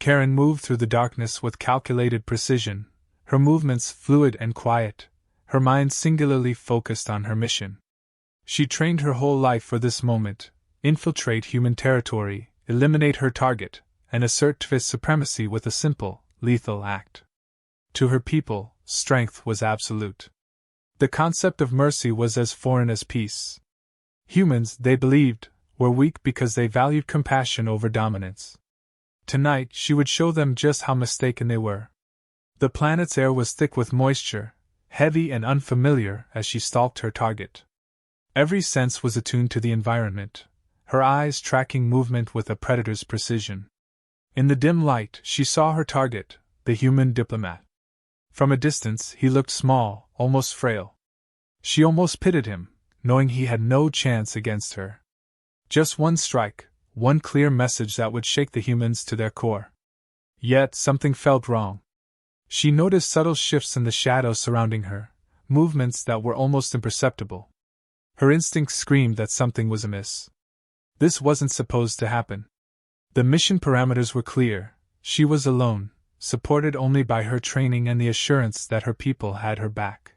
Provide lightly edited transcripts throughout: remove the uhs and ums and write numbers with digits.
Karen moved through the darkness with calculated precision, her movements fluid and quiet, her mind singularly focused on her mission. She trained her whole life for this moment: infiltrate human territory, eliminate her target, and assert HFY's supremacy with a simple, lethal act. To her people, strength was absolute. The concept of mercy was as foreign as peace. Humans, they believed, were weak because they valued compassion over dominance. Tonight she would show them just how mistaken they were. The planet's air was thick with moisture, heavy and unfamiliar as she stalked her target. Every sense was attuned to the environment, her eyes tracking movement with a predator's precision. In the dim light, she saw her target, the human diplomat. From a distance, he looked small, almost frail. She almost pitied him, knowing he had no chance against her. Just one strike, one clear message that would shake the humans to their core. Yet something felt wrong. She noticed subtle shifts in the shadows surrounding her, movements that were almost imperceptible. Her instincts screamed that something was amiss. This wasn't supposed to happen. The mission parameters were clear: she was alone, supported only by her training and the assurance that her people had her back.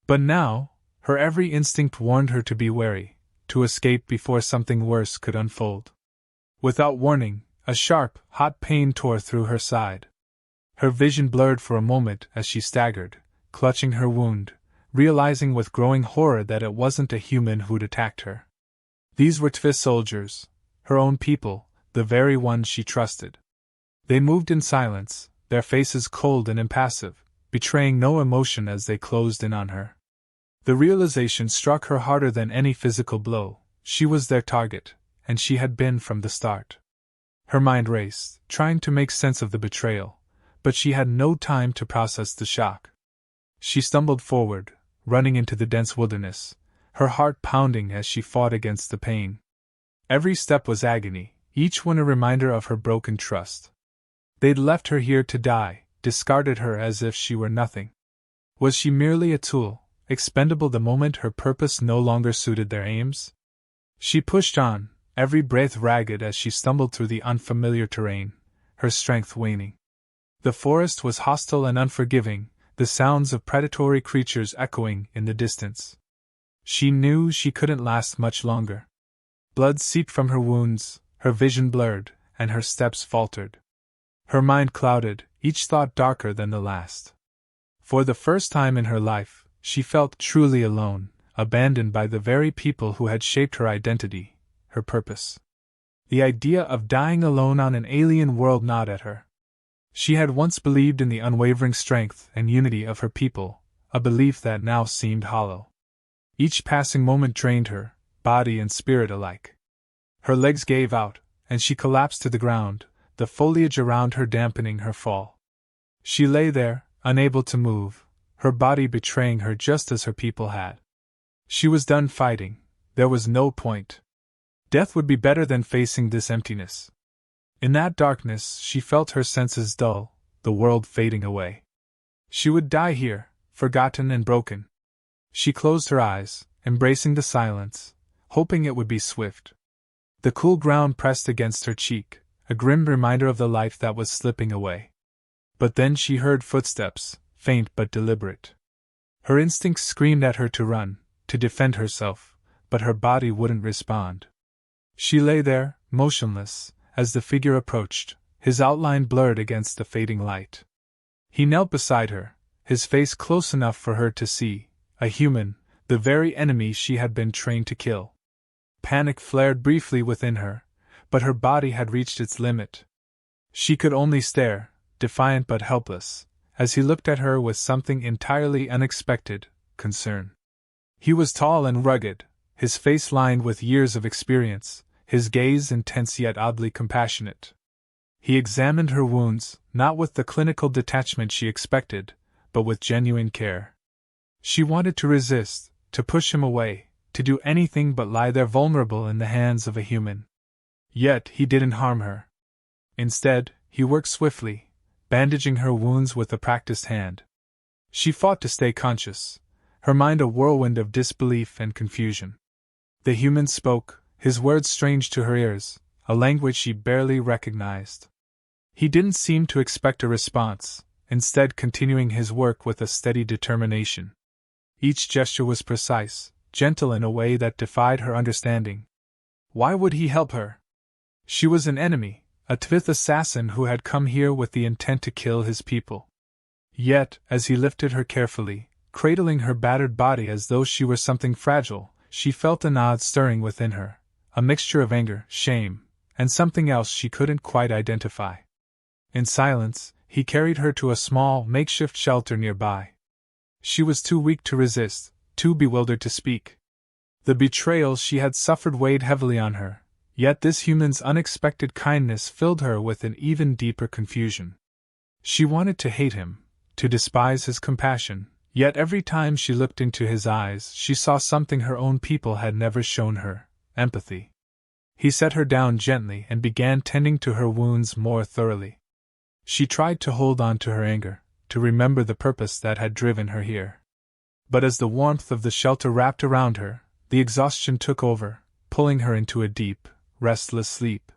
But now, her every instinct warned her to be wary, to escape before something worse could unfold. Without warning, a sharp, hot pain tore through her side. Her vision blurred for a moment as she staggered, clutching her wound, realizing with growing horror that it wasn't a human who'd attacked her. These were HFY soldiers, her own people, the very ones she trusted. They moved in silence, their faces cold and impassive, betraying no emotion as they closed in on her. The realization struck her harder than any physical blow: she was their target, and she had been from the start. Her mind raced, trying to make sense of the betrayal, but she had no time to process the shock. She stumbled forward, running into the dense wilderness, her heart pounding as she fought against the pain. Every step was agony, each one a reminder of her broken trust. They'd left her here to die, discarded her as if she were nothing. Was she merely a tool, expendable the moment her purpose no longer suited their aims? She pushed on, every breath ragged as she stumbled through the unfamiliar terrain, her strength waning. The forest was hostile and unforgiving, the sounds of predatory creatures echoing in the distance. She knew she couldn't last much longer. Blood seeped from her wounds, her vision blurred, and her steps faltered. Her mind clouded, each thought darker than the last. For the first time in her life, she felt truly alone, abandoned by the very people who had shaped her identity, her purpose. The idea of dying alone on an alien world gnawed at her. She had once believed in the unwavering strength and unity of her people, a belief that now seemed hollow. Each passing moment drained her, body and spirit alike. Her legs gave out, and she collapsed to the ground, the foliage around her dampening her fall. She lay there, unable to move, her body betraying her just as her people had. She was done fighting, there was no point. Death would be better than facing this emptiness. In that darkness, she felt her senses dull, the world fading away. She would die here, forgotten and broken. She closed her eyes, embracing the silence, hoping it would be swift. The cool ground pressed against her cheek, a grim reminder of the life that was slipping away. But then she heard footsteps, faint but deliberate. Her instincts screamed at her to run, to defend herself, but her body wouldn't respond. She lay there, motionless, as the figure approached, his outline blurred against the fading light. He knelt beside her, his face close enough for her to see, a human, the very enemy she had been trained to kill. Panic flared briefly within her, but her body had reached its limit. She could only stare, defiant but helpless, as he looked at her with something entirely unexpected: concern. He was tall and rugged, his face lined with years of experience, his gaze intense yet oddly compassionate. He examined her wounds, not with the clinical detachment she expected, but with genuine care. She wanted to resist, to push him away, to do anything but lie there vulnerable in the hands of a human. Yet he didn't harm her. Instead, he worked swiftly, bandaging her wounds with a practiced hand. She fought to stay conscious, her mind a whirlwind of disbelief and confusion. The human spoke, his words strange to her ears, a language she barely recognized. He didn't seem to expect a response, instead continuing his work with a steady determination. Each gesture was precise, gentle in a way that defied her understanding. Why would he help her? She was an enemy, a Tvith assassin who had come here with the intent to kill his people. Yet, as he lifted her carefully, cradling her battered body as though she were something fragile, she felt an odd stirring within her, a mixture of anger, shame, and something else she couldn't quite identify. In silence, he carried her to a small, makeshift shelter nearby. She was too weak to resist, too bewildered to speak. The betrayal she had suffered weighed heavily on her, yet this human's unexpected kindness filled her with an even deeper confusion. She wanted to hate him, to despise his compassion, yet every time she looked into his eyes she saw something her own people had never shown her: empathy. He set her down gently and began tending to her wounds more thoroughly. She tried to hold on to her anger, to remember the purpose that had driven her here. But as the warmth of the shelter wrapped around her, the exhaustion took over, pulling her into a deep, restless sleep.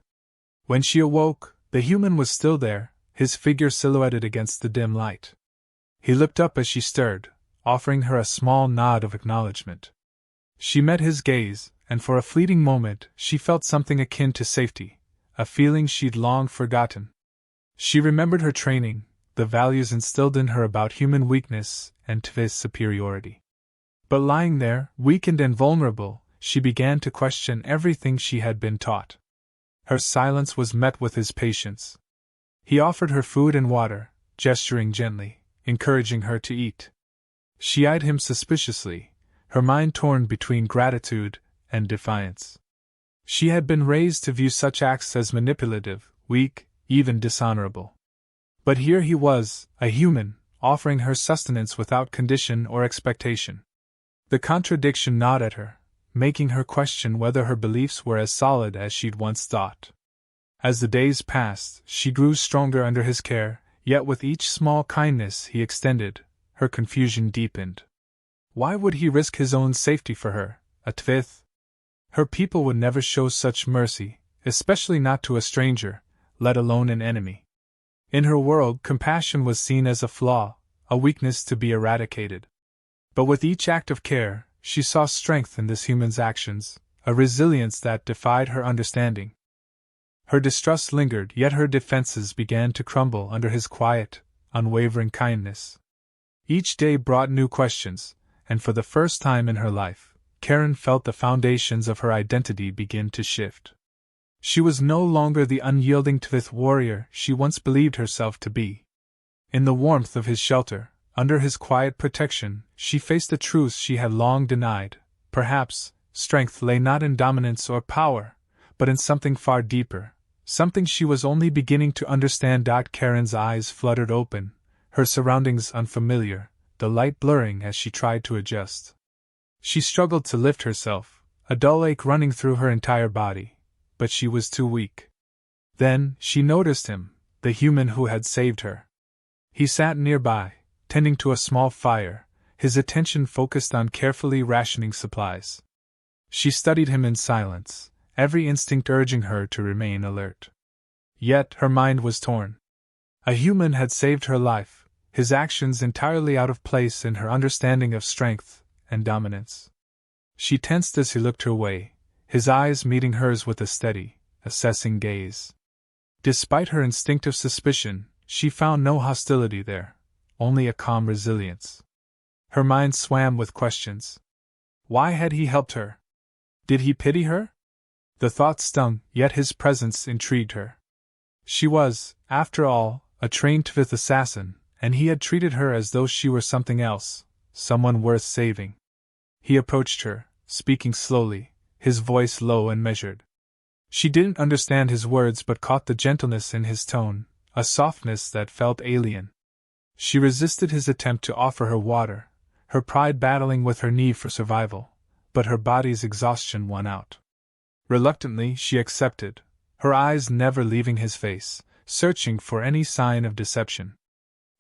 When she awoke, the human was still there, his figure silhouetted against the dim light. He looked up as she stirred, offering her a small nod of acknowledgement. She met his gaze, and for a fleeting moment she felt something akin to safety, a feeling she'd long forgotten. She remembered her training, the values instilled in her about human weakness and Tvith's superiority. But lying there, weakened and vulnerable, she began to question everything she had been taught. Her silence was met with his patience. He offered her food and water, gesturing gently, encouraging her to eat. She eyed him suspiciously, her mind torn between gratitude and defiance. She had been raised to view such acts as manipulative, weak, even dishonorable. But here he was, a human, offering her sustenance without condition or expectation. The contradiction gnawed at her, making her question whether her beliefs were as solid as she'd once thought. As the days passed, she grew stronger under his care, yet with each small kindness he extended, her confusion deepened. Why would he risk his own safety for her, a Tvith? Her people would never show such mercy, especially not to a stranger, let alone an enemy. In her world, compassion was seen as a flaw, a weakness to be eradicated. But with each act of care, she saw strength in this human's actions, a resilience that defied her understanding. Her distrust lingered, yet her defenses began to crumble under his quiet, unwavering kindness. Each day brought new questions, and for the first time in her life, Karen felt the foundations of her identity begin to shift. She was no longer the unyielding Tvith warrior she once believed herself to be. In the warmth of his shelter, under his quiet protection, she faced the truths she had long denied. Perhaps, strength lay not in dominance or power, but in something far deeper, something she was only beginning to understand. Karen's eyes fluttered open, her surroundings unfamiliar, the light blurring as she tried to adjust. She struggled to lift herself, a dull ache running through her entire body, but she was too weak. Then, she noticed him, the human who had saved her. He sat nearby, tending to a small fire, his attention focused on carefully rationing supplies. She studied him in silence, every instinct urging her to remain alert. Yet her mind was torn. A human had saved her life, his actions entirely out of place in her understanding of strength and dominance. She tensed as he looked her way, his eyes meeting hers with a steady, assessing gaze. Despite her instinctive suspicion, she found no hostility there, only a calm resilience. Her mind swam with questions. Why had he helped her? Did he pity her? The thought stung, yet his presence intrigued her. She was, after all, a trained Tvith assassin, and he had treated her as though she were something else, someone worth saving. He approached her, speaking slowly, his voice low and measured. She didn't understand his words but caught the gentleness in his tone, a softness that felt alien. She resisted his attempt to offer her water, her pride battling with her need for survival, but her body's exhaustion won out. Reluctantly, she accepted, her eyes never leaving his face, searching for any sign of deception.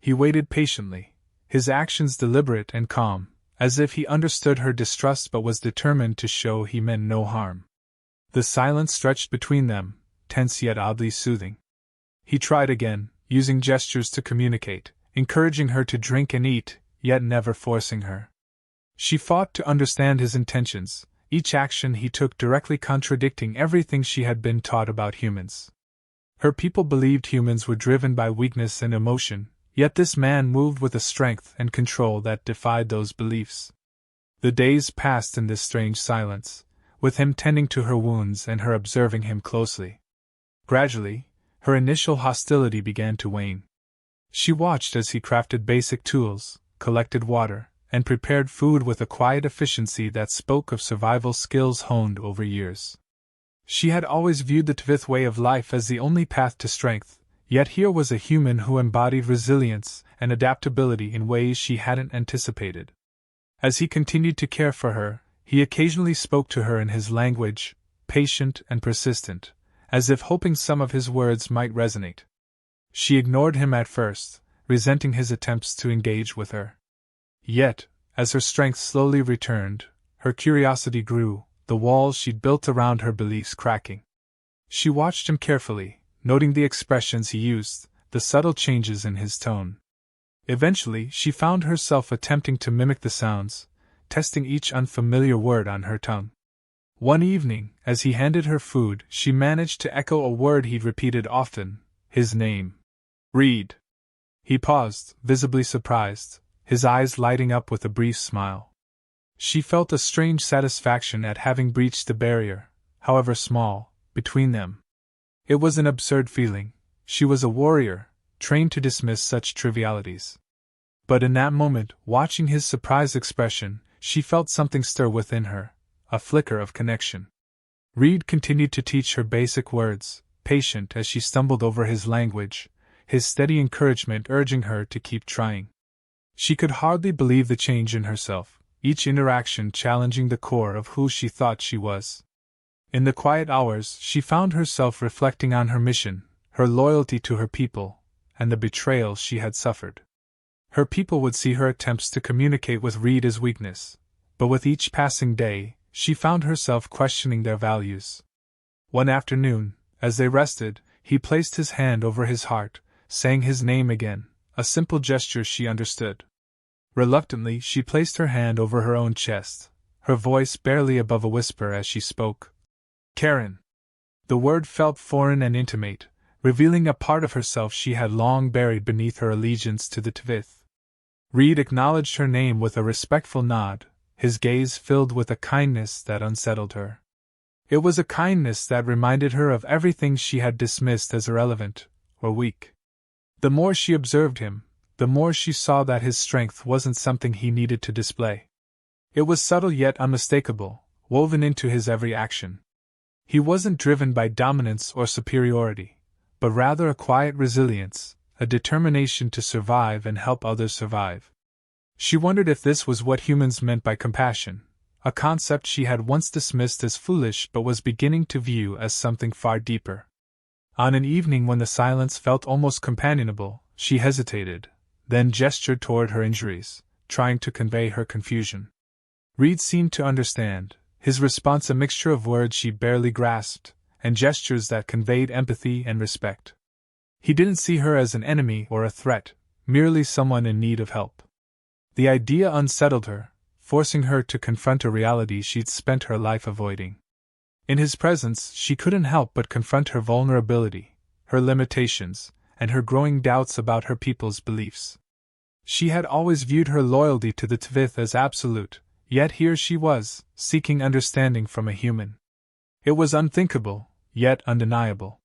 He waited patiently, his actions deliberate and calm, as if he understood her distrust but was determined to show he meant no harm. The silence stretched between them, tense yet oddly soothing. He tried again, using gestures to communicate, encouraging her to drink and eat, yet never forcing her. She fought to understand his intentions, each action he took directly contradicting everything she had been taught about humans. Her people believed humans were driven by weakness and emotion, yet this man moved with a strength and control that defied those beliefs. The days passed in this strange silence, with him tending to her wounds and her observing him closely. Gradually, her initial hostility began to wane. She watched as he crafted basic tools, collected water, and prepared food with a quiet efficiency that spoke of survival skills honed over years. She had always viewed the Tvith way of life as the only path to strength, yet here was a human who embodied resilience and adaptability in ways she hadn't anticipated. As he continued to care for her, he occasionally spoke to her in his language, patient and persistent, as if hoping some of his words might resonate. She ignored him at first, resenting his attempts to engage with her. Yet, as her strength slowly returned, her curiosity grew, the walls she'd built around her beliefs cracking. She watched him carefully, noting the expressions he used, the subtle changes in his tone. Eventually, she found herself attempting to mimic the sounds, testing each unfamiliar word on her tongue. One evening, as he handed her food, she managed to echo a word he'd repeated often, his name. Reed. He paused, visibly surprised, his eyes lighting up with a brief smile. She felt a strange satisfaction at having breached the barrier, however small, between them. It was an absurd feeling. She was a warrior, trained to dismiss such trivialities. But in that moment, watching his surprised expression, she felt something stir within her, a flicker of connection. Reed continued to teach her basic words, patient as she stumbled over his language, his steady encouragement urging her to keep trying. She could hardly believe the change in herself, each interaction challenging the core of who she thought she was. In the quiet hours, she found herself reflecting on her mission, her loyalty to her people, and the betrayal she had suffered. Her people would see her attempts to communicate with Reed as weakness, but with each passing day, she found herself questioning their values. One afternoon, as they rested, he placed his hand over his heart, saying his name again, a simple gesture she understood. Reluctantly, she placed her hand over her own chest, her voice barely above a whisper as she spoke. Karen. The word felt foreign and intimate, revealing a part of herself she had long buried beneath her allegiance to the Tvith. Reed acknowledged her name with a respectful nod, his gaze filled with a kindness that unsettled her. It was a kindness that reminded her of everything she had dismissed as irrelevant or weak. The more she observed him, the more she saw that his strength wasn't something he needed to display. It was subtle yet unmistakable, woven into his every action. He wasn't driven by dominance or superiority, but rather a quiet resilience, a determination to survive and help others survive. She wondered if this was what humans meant by compassion, a concept she had once dismissed as foolish but was beginning to view as something far deeper. On an evening when the silence felt almost companionable, she hesitated, then gestured toward her injuries, trying to convey her confusion. Reed seemed to understand, his response a mixture of words she barely grasped, and gestures that conveyed empathy and respect. He didn't see her as an enemy or a threat, merely someone in need of help. The idea unsettled her, forcing her to confront a reality she'd spent her life avoiding. In his presence, she couldn't help but confront her vulnerability, her limitations, and her growing doubts about her people's beliefs. She had always viewed her loyalty to the Tvith as absolute, yet here she was, seeking understanding from a human. It was unthinkable, yet undeniable.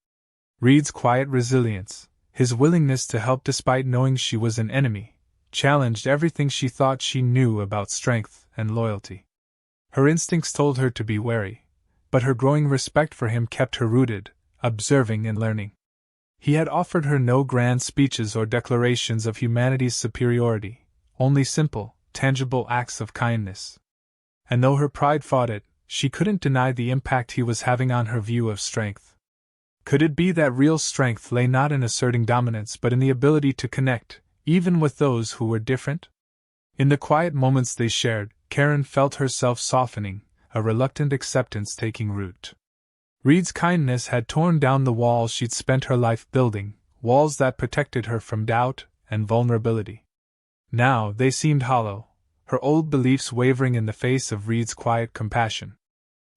Reed's quiet resilience, his willingness to help despite knowing she was an enemy, challenged everything she thought she knew about strength and loyalty. Her instincts told her to be wary, but her growing respect for him kept her rooted, observing and learning. He had offered her no grand speeches or declarations of humanity's superiority, only simple, tangible acts of kindness. And though her pride fought it, she couldn't deny the impact he was having on her view of strength. Could it be that real strength lay not in asserting dominance but in the ability to connect, even with those who were different? In the quiet moments they shared, Karen felt herself softening, a reluctant acceptance taking root. Reed's kindness had torn down the walls she'd spent her life building, walls that protected her from doubt and vulnerability. Now they seemed hollow, her old beliefs wavering in the face of Reed's quiet compassion.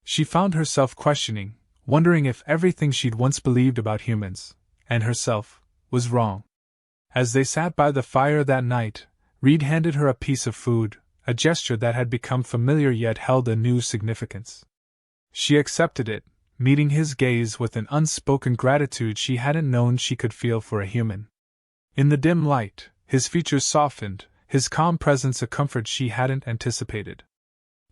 She found herself questioning, wondering if everything she'd once believed about humans, and herself, was wrong. As they sat by the fire that night, Reed handed her a piece of food, a gesture that had become familiar yet held a new significance. She accepted it, meeting his gaze with an unspoken gratitude she hadn't known she could feel for a human. In the dim light, his features softened, his calm presence a comfort she hadn't anticipated.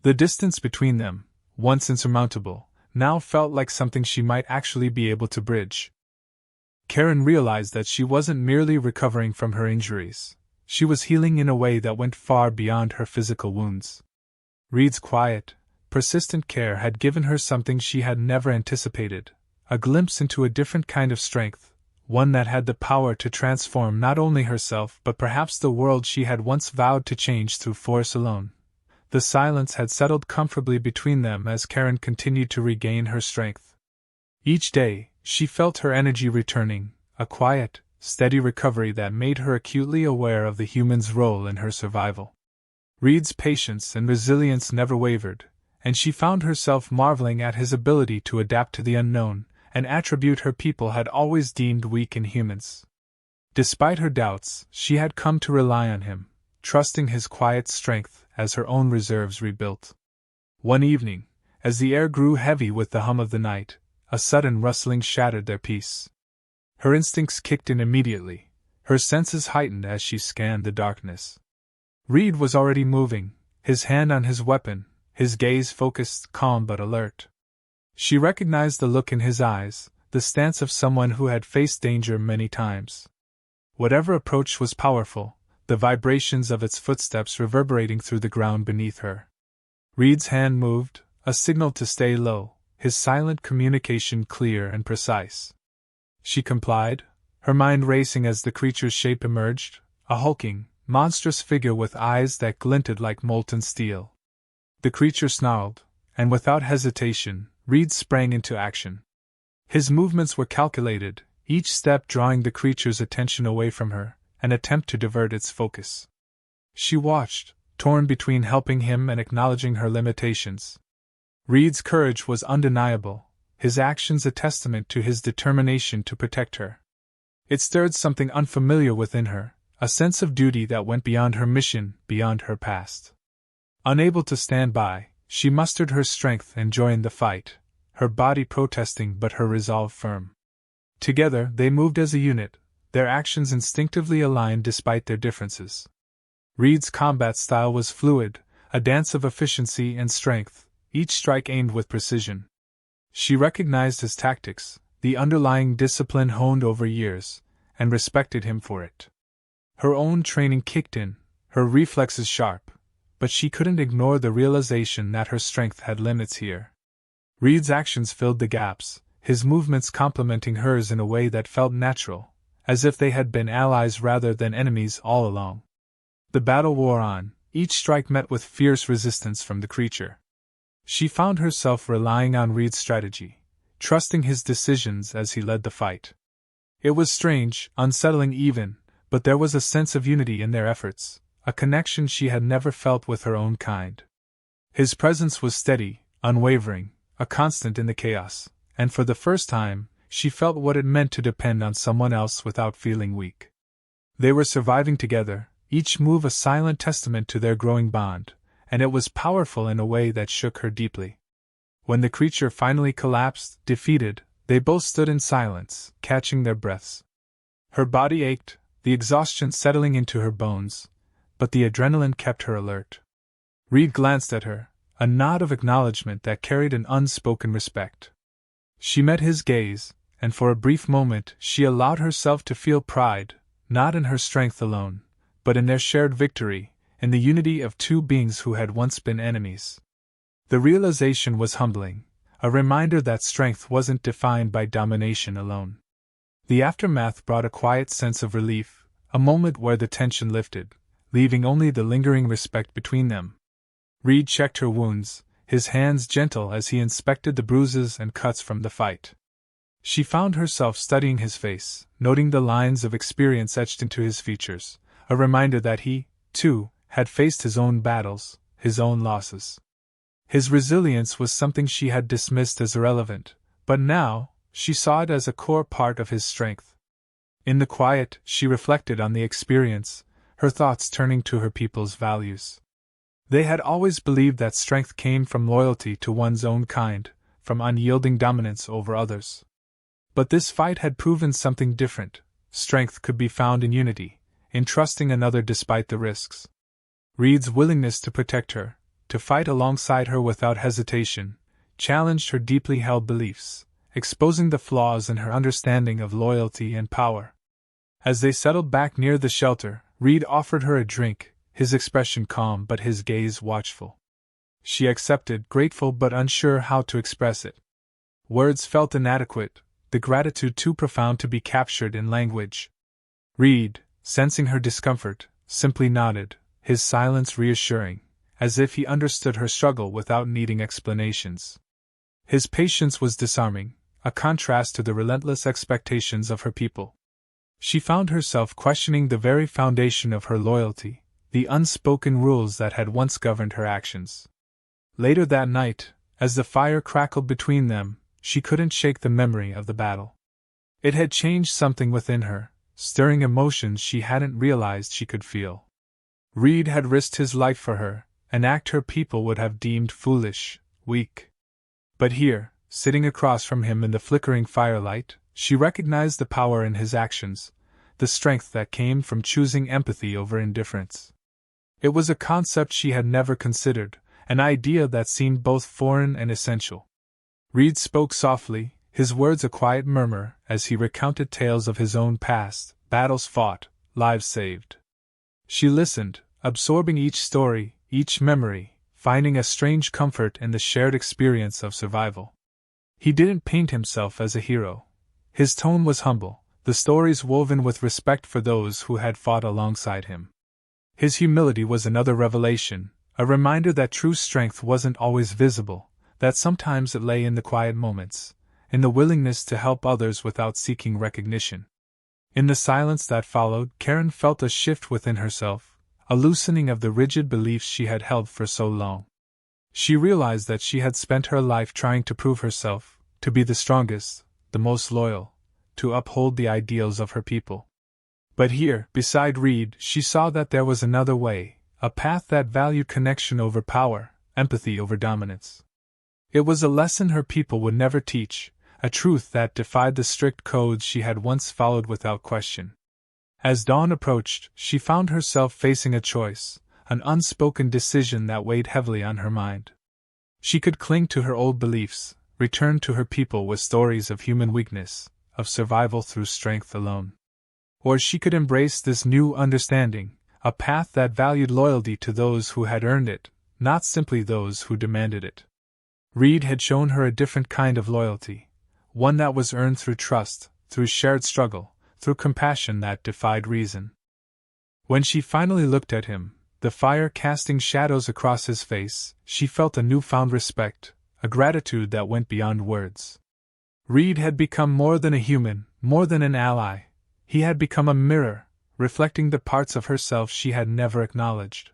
The distance between them, once insurmountable, now felt like something she might actually be able to bridge. Karen realized that she wasn't merely recovering from her injuries. She was healing in a way that went far beyond her physical wounds. Reed's quiet, persistent care had given her something she had never anticipated, a glimpse into a different kind of strength, one that had the power to transform not only herself but perhaps the world she had once vowed to change through force alone. The silence had settled comfortably between them as Karen continued to regain her strength. Each day, she felt her energy returning, a quiet, steady recovery that made her acutely aware of the human's role in her survival. Reed's patience and resilience never wavered, and she found herself marveling at his ability to adapt to the unknown, an attribute her people had always deemed weak in humans. Despite her doubts, she had come to rely on him, trusting his quiet strength as her own reserves rebuilt. One evening, as the air grew heavy with the hum of the night, a sudden rustling shattered their peace. Her instincts kicked in immediately, her senses heightened as she scanned the darkness. Reed was already moving, his hand on his weapon, his gaze focused, calm but alert. She recognized the look in his eyes, the stance of someone who had faced danger many times. Whatever approach was powerful, the vibrations of its footsteps reverberating through the ground beneath her. Reed's hand moved, a signal to stay low, his silent communication clear and precise. She complied, her mind racing as the creature's shape emerged, a hulking, monstrous figure with eyes that glinted like molten steel. The creature snarled, and without hesitation, Reed sprang into action. His movements were calculated, each step drawing the creature's attention away from her, an attempt to divert its focus. She watched, torn between helping him and acknowledging her limitations. Reed's courage was undeniable, his actions a testament to his determination to protect her. It stirred something unfamiliar within her, a sense of duty that went beyond her mission, beyond her past. Unable to stand by, she mustered her strength and joined the fight, her body protesting but her resolve firm. Together they moved as a unit, their actions instinctively aligned despite their differences. Reed's combat style was fluid, a dance of efficiency and strength, each strike aimed with precision. She recognized his tactics, the underlying discipline honed over years, and respected him for it. Her own training kicked in, her reflexes sharp, but she couldn't ignore the realization that her strength had limits here. Reed's actions filled the gaps, his movements complementing hers in a way that felt natural, as if they had been allies rather than enemies all along. The battle wore on, each strike met with fierce resistance from the creature. She found herself relying on Reed's strategy, trusting his decisions as he led the fight. It was strange, unsettling even, but there was a sense of unity in their efforts, a connection she had never felt with her own kind. His presence was steady, unwavering, a constant in the chaos, and for the first time, she felt what it meant to depend on someone else without feeling weak. They were surviving together, each move a silent testament to their growing bond, and it was powerful in a way that shook her deeply. When the creature finally collapsed, defeated, they both stood in silence, catching their breaths. Her body ached, the exhaustion settling into her bones, but the adrenaline kept her alert. Reed glanced at her, a nod of acknowledgement that carried an unspoken respect. She met his gaze, and for a brief moment she allowed herself to feel pride, not in her strength alone, but in their shared victory, in the unity of two beings who had once been enemies. The realization was humbling, a reminder that strength wasn't defined by domination alone. The aftermath brought a quiet sense of relief, a moment where the tension lifted, leaving only the lingering respect between them. Reed checked her wounds, his hands gentle as he inspected the bruises and cuts from the fight. She found herself studying his face, noting the lines of experience etched into his features, a reminder that he, too, had faced his own battles, his own losses. His resilience was something she had dismissed as irrelevant, but now, she saw it as a core part of his strength. In the quiet, she reflected on the experience, her thoughts turning to her people's values. They had always believed that strength came from loyalty to one's own kind, from unyielding dominance over others. But this fight had proven something different. Strength could be found in unity, in trusting another despite the risks. Reed's willingness to protect her, to fight alongside her without hesitation, challenged her deeply held beliefs, exposing the flaws in her understanding of loyalty and power. As they settled back near the shelter, Reed offered her a drink, his expression calm but his gaze watchful. She accepted, grateful but unsure how to express it. Words felt inadequate, the gratitude too profound to be captured in language. Reed, sensing her discomfort, simply nodded, his silence reassuring, as if he understood her struggle without needing explanations. His patience was disarming, a contrast to the relentless expectations of her people. She found herself questioning the very foundation of her loyalty, the unspoken rules that had once governed her actions. Later that night, as the fire crackled between them, she couldn't shake the memory of the battle. It had changed something within her, stirring emotions she hadn't realized she could feel. Reed had risked his life for her, an act her people would have deemed foolish, weak. But here, sitting across from him in the flickering firelight, she recognized the power in his actions, the strength that came from choosing empathy over indifference. It was a concept she had never considered, an idea that seemed both foreign and essential. Reed spoke softly, his words a quiet murmur, as he recounted tales of his own past, battles fought, lives saved. She listened, absorbing each story, each memory, finding a strange comfort in the shared experience of survival. He didn't paint himself as a hero. His tone was humble, the stories woven with respect for those who had fought alongside him. His humility was another revelation, a reminder that true strength wasn't always visible, that sometimes it lay in the quiet moments, in the willingness to help others without seeking recognition. In the silence that followed, Karen felt a shift within herself, a loosening of the rigid beliefs she had held for so long. She realized that she had spent her life trying to prove herself, to be the strongest, the most loyal, to uphold the ideals of her people. But here, beside Reed, she saw that there was another way, a path that valued connection over power, empathy over dominance. It was a lesson her people would never teach, a truth that defied the strict codes she had once followed without question. As dawn approached, she found herself facing a choice, an unspoken decision that weighed heavily on her mind. She could cling to her old beliefs, return to her people with stories of human weakness, of survival through strength alone. Or she could embrace this new understanding, a path that valued loyalty to those who had earned it, not simply those who demanded it. Reed had shown her a different kind of loyalty, one that was earned through trust, through shared struggle, through compassion that defied reason. When she finally looked at him, the fire casting shadows across his face, she felt a newfound respect, a gratitude that went beyond words. Reed had become more than a human, more than an ally. He had become a mirror, reflecting the parts of herself she had never acknowledged.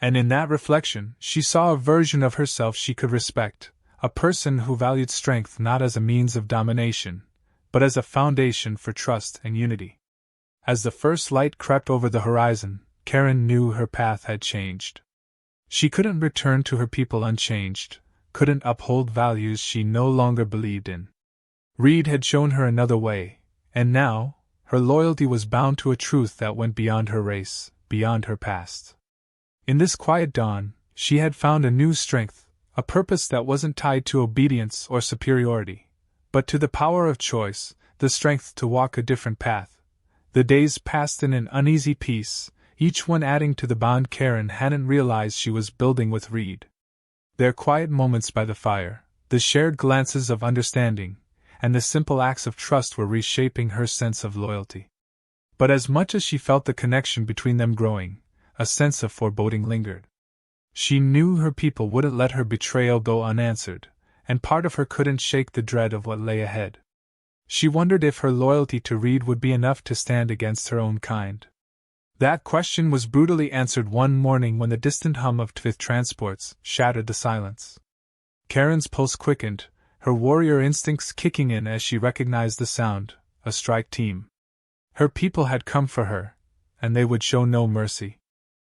And in that reflection, she saw a version of herself she could respect, a person who valued strength not as a means of domination, but as a foundation for trust and unity. As the first light crept over the horizon, Karen knew her path had changed. She couldn't return to her people unchanged, couldn't uphold values she no longer believed in. Reed had shown her another way, and now, her loyalty was bound to a truth that went beyond her race, beyond her past. In this quiet dawn, she had found a new strength, a purpose that wasn't tied to obedience or superiority, but to the power of choice, the strength to walk a different path. The days passed in an uneasy peace, each one adding to the bond Karen hadn't realized she was building with Reed. Their quiet moments by the fire, the shared glances of understanding, and the simple acts of trust were reshaping her sense of loyalty. But as much as she felt the connection between them growing, a sense of foreboding lingered. She knew her people wouldn't let her betrayal go unanswered, and part of her couldn't shake the dread of what lay ahead. She wondered if her loyalty to Reed would be enough to stand against her own kind. That question was brutally answered one morning when the distant hum of Tvith transports shattered the silence. Karen's pulse quickened, her warrior instincts kicking in as she recognized the sound, a strike team. Her people had come for her, and they would show no mercy.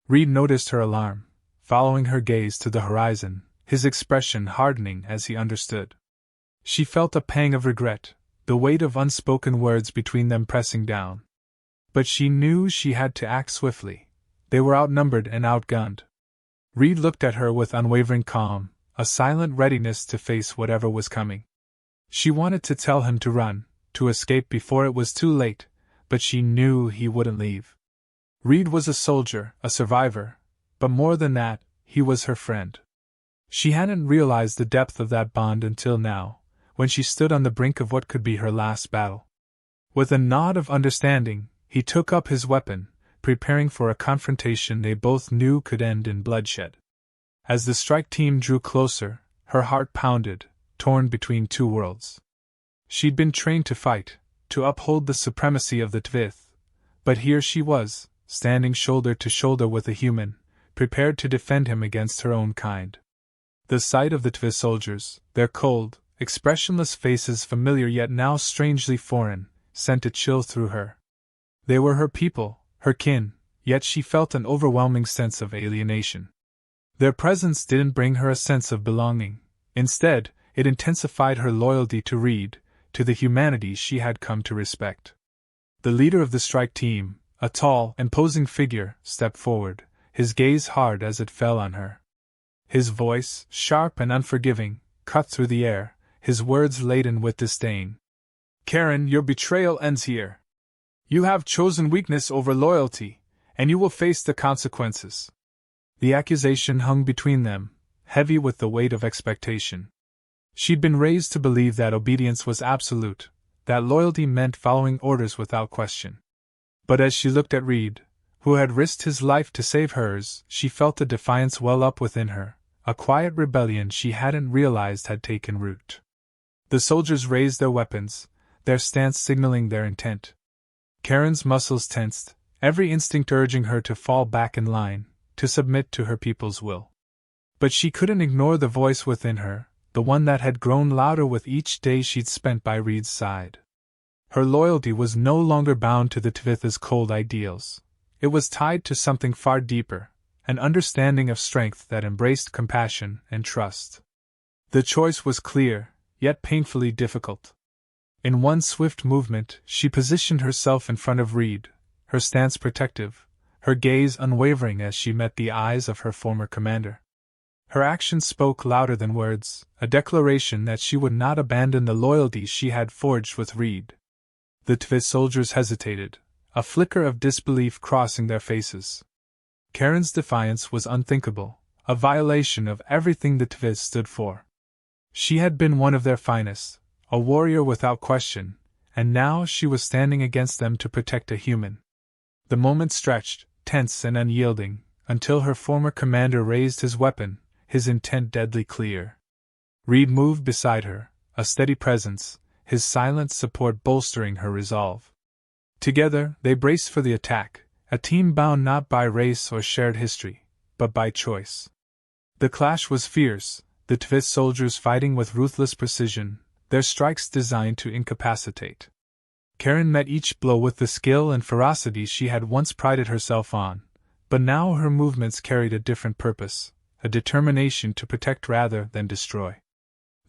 Reed noticed her alarm, following her gaze to the horizon, his expression hardening as he understood. She felt a pang of regret, the weight of unspoken words between them pressing down. But she knew she had to act swiftly. They were outnumbered and outgunned. Reed looked at her with unwavering calm, a silent readiness to face whatever was coming. She wanted to tell him to run, to escape before it was too late, but she knew he wouldn't leave. Reed was a soldier, a survivor, but more than that, he was her friend. She hadn't realized the depth of that bond until now, when she stood on the brink of what could be her last battle. With a nod of understanding, he took up his weapon, preparing for a confrontation they both knew could end in bloodshed. As the strike team drew closer, her heart pounded, torn between two worlds. She'd been trained to fight, to uphold the supremacy of the Tvith, but here she was, standing shoulder to shoulder with a human, prepared to defend him against her own kind. The sight of the Tvith soldiers, their cold, expressionless faces familiar yet now strangely foreign, sent a chill through her. They were her people, her kin, yet she felt an overwhelming sense of alienation. Their presence didn't bring her a sense of belonging. Instead, it intensified her loyalty to Reed, to the humanity she had come to respect. The leader of the strike team, a tall, imposing figure, stepped forward, his gaze hard as it fell on her. His voice, sharp and unforgiving, cut through the air, his words laden with disdain. "Karen, your betrayal ends here. You have chosen weakness over loyalty, and you will face the consequences." The accusation hung between them, heavy with the weight of expectation. She'd been raised to believe that obedience was absolute, that loyalty meant following orders without question. But as she looked at Reed, who had risked his life to save hers, she felt a defiance well up within her, a quiet rebellion she hadn't realized had taken root. The soldiers raised their weapons, their stance signaling their intent. Karen's muscles tensed, every instinct urging her to fall back in line, to submit to her people's will. But she couldn't ignore the voice within her, the one that had grown louder with each day she'd spent by Reed's side. Her loyalty was no longer bound to the Tvith's cold ideals. It was tied to something far deeper, an understanding of strength that embraced compassion and trust. The choice was clear, yet painfully difficult. In one swift movement, she positioned herself in front of Reed, her stance protective, her gaze unwavering as she met the eyes of her former commander. Her actions spoke louder than words, a declaration that she would not abandon the loyalty she had forged with Reed. The Tvith soldiers hesitated, a flicker of disbelief crossing their faces. Karen's defiance was unthinkable, a violation of everything the Tvith stood for. She had been one of their finest, a warrior without question, and now she was standing against them to protect a human. The moment stretched, tense and unyielding, until her former commander raised his weapon, his intent deadly clear. Reed moved beside her, a steady presence, his silent support bolstering her resolve. Together, they braced for the attack, a team bound not by race or shared history, but by choice. The clash was fierce, the Tvith soldiers fighting with ruthless precision, their strikes designed to incapacitate. Karen met each blow with the skill and ferocity she had once prided herself on, but now her movements carried a different purpose, a determination to protect rather than destroy.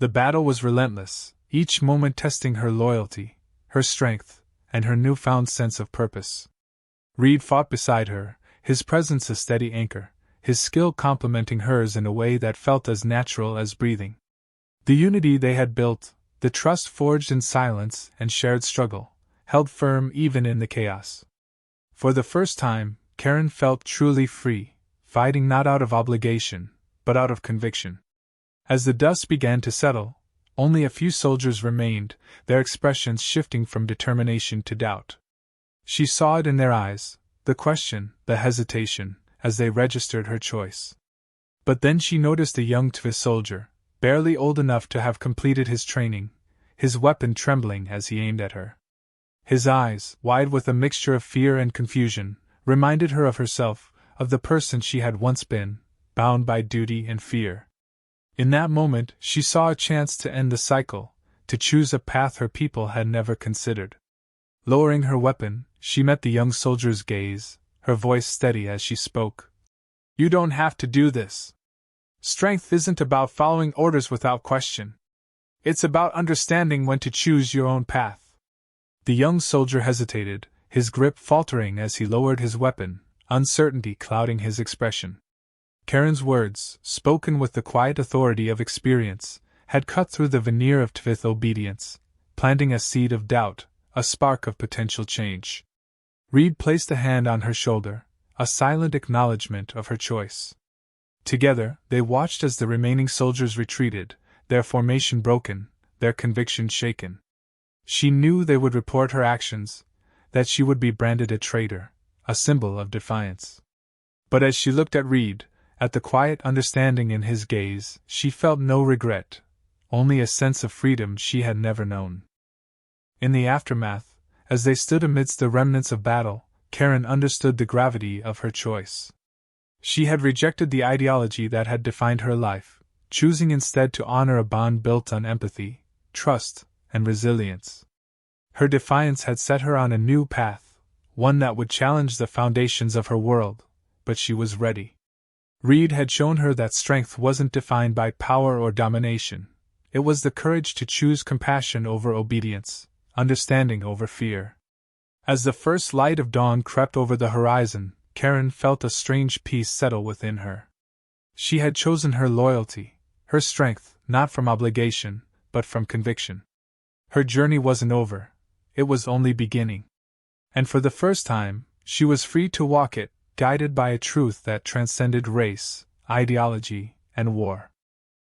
The battle was relentless, each moment testing her loyalty, her strength, and her newfound sense of purpose. Reed fought beside her, his presence a steady anchor, his skill complementing hers in a way that felt as natural as breathing. The unity they had built, the trust forged in silence and shared struggle, held firm even in the chaos. For the first time, Karen felt truly free, fighting not out of obligation, but out of conviction. As the dust began to settle, only a few soldiers remained, their expressions shifting from determination to doubt. She saw it in their eyes, the question, the hesitation, as they registered her choice. But then she noticed a young Tvith soldier, barely old enough to have completed his training, his weapon trembling as he aimed at her. His eyes, wide with a mixture of fear and confusion, reminded her of herself, of the person she had once been, bound by duty and fear. In that moment, she saw a chance to end the cycle, to choose a path her people had never considered. Lowering her weapon, she met the young soldier's gaze, her voice steady as she spoke. "You don't have to do this. Strength isn't about following orders without question. It's about understanding when to choose your own path." The young soldier hesitated, his grip faltering as he lowered his weapon, uncertainty clouding his expression. Karen's words, spoken with the quiet authority of experience, had cut through the veneer of Tvith obedience, planting a seed of doubt, a spark of potential change. Reed placed a hand on her shoulder, a silent acknowledgement of her choice. Together, they watched as the remaining soldiers retreated, their formation broken, their conviction shaken. She knew they would report her actions, that she would be branded a traitor, a symbol of defiance. But as she looked at Reed, at the quiet understanding in his gaze, she felt no regret, only a sense of freedom she had never known. In the aftermath, as they stood amidst the remnants of battle, Karen understood the gravity of her choice. She had rejected the ideology that had defined her life, choosing instead to honor a bond built on empathy, trust, and resilience. Her defiance had set her on a new path, one that would challenge the foundations of her world, but she was ready. Reed had shown her that strength wasn't defined by power or domination. It was the courage to choose compassion over obedience, understanding over fear. As the first light of dawn crept over the horizon, Karen felt a strange peace settle within her. She had chosen her loyalty, her strength, not from obligation, but from conviction. Her journey wasn't over, it was only beginning. And for the first time, she was free to walk it, guided by a truth that transcended race, ideology, and war.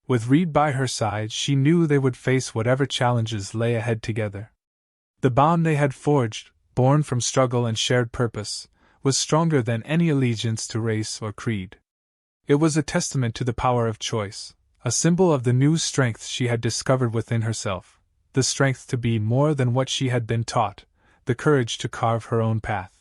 With Reed by her side, she knew they would face whatever challenges lay ahead together. The bond they had forged, born from struggle and shared purpose, was stronger than any allegiance to race or creed. It was a testament to the power of choice, a symbol of the new strength she had discovered within herself, the strength to be more than what she had been taught, the courage to carve her own path.